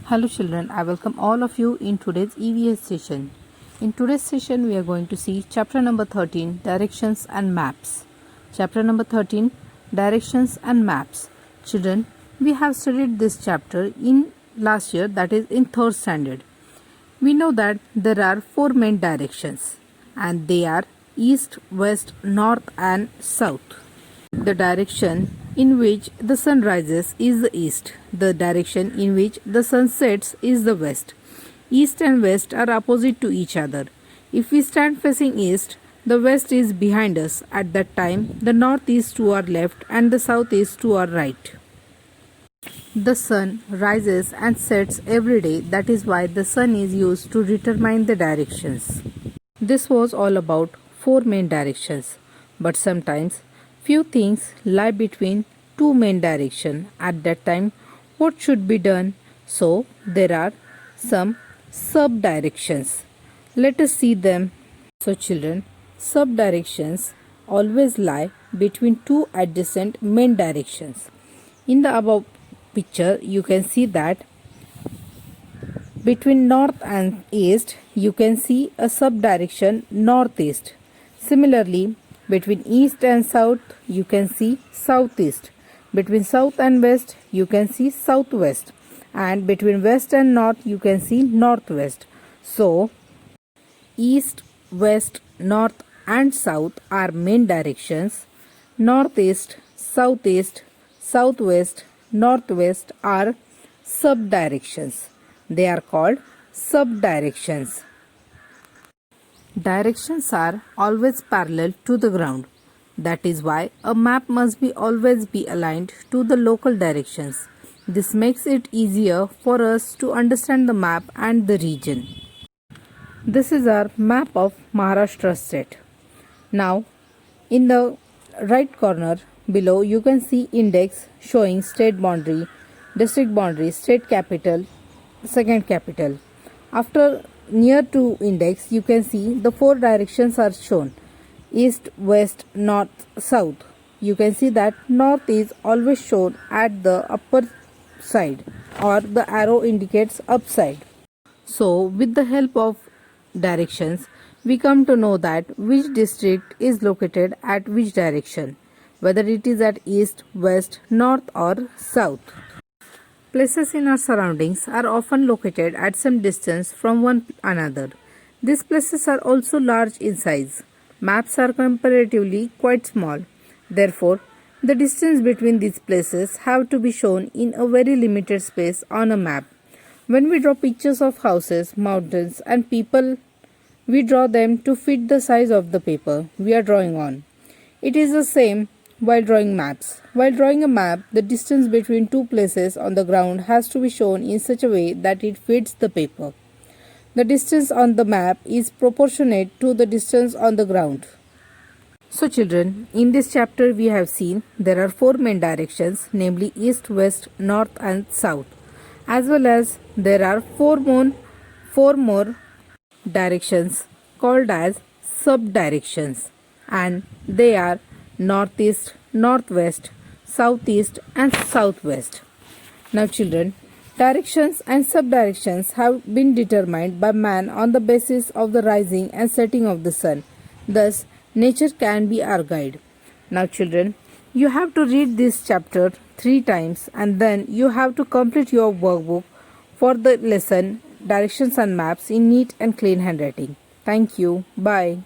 Hello children, I welcome all of you in today's EVS session. In today's session we are going to see chapter number 13, Directions and Maps. Chapter number 13, Directions and Maps. Children, we have studied this chapter in last year, that is in 3rd standard. We know that there are 4 main directions and they are east, west, north and south. The direction in which the sun rises is the east. The direction in which the sun sets is the west. East and west are opposite to each other. If we stand facing east, the west is behind us. At that time, the north is to our left and the south is to our right. The sun rises and sets every day. That is why the sun is used to determine the directions. This was all about 4 main directions. But sometimes few things lie between 2 main directions. At that time, what should be done? So, there are some sub-directions. Let us see them. So, children, sub-directions always lie between 2 adjacent main directions. In the above picture, you can see that between north and east, you can see a sub-direction northeast. Similarly, between east and south, you can see southeast. Between south and west, you can see southwest. And between west and north, you can see northwest. So, east, west, north and south are main directions. Northeast, southeast, southwest, northwest are sub-directions. They are called sub-directions. Directions are always parallel to the ground. That is why a map must always be aligned to the local directions. This makes it easier for us to understand the map and the region. This is our map of Maharashtra state. Now, in the right corner below, you can see index showing state boundary, district boundary, state capital, second capital. After near to index, you can see the 4 directions are shown: east, west, north, south. You can see that north is always shown at the upper side, or the arrow indicates upside. So, with the help of directions, we come to know that which district is located at which direction, whether it is at east, west, north or south. Places in our surroundings are often located at some distance from one another. These places are also large in size. Maps are comparatively quite small. Therefore, the distance between these places have to be shown in a very limited space on a map. When we draw pictures of houses, mountains and people, we draw them to fit the size of the paper we are drawing on. It is the same while drawing maps. While drawing a map, the distance between 2 places on the ground has to be shown in such a way that it fits the paper. The distance on the map is proportionate to the distance on the ground. So children, in this chapter we have seen there are 4 main directions, namely east, west, north and south. As well as there are 4 more directions called as sub-directions, and they are northeast, northwest, southeast and southwest. Now children, directions and sub-directions have been determined by man on the basis of the rising and setting of the sun. Thus, nature can be our guide. Now children, you have to read this chapter 3 times and then you have to complete your workbook for the lesson Directions and Maps in neat and clean handwriting. Thank you. Bye.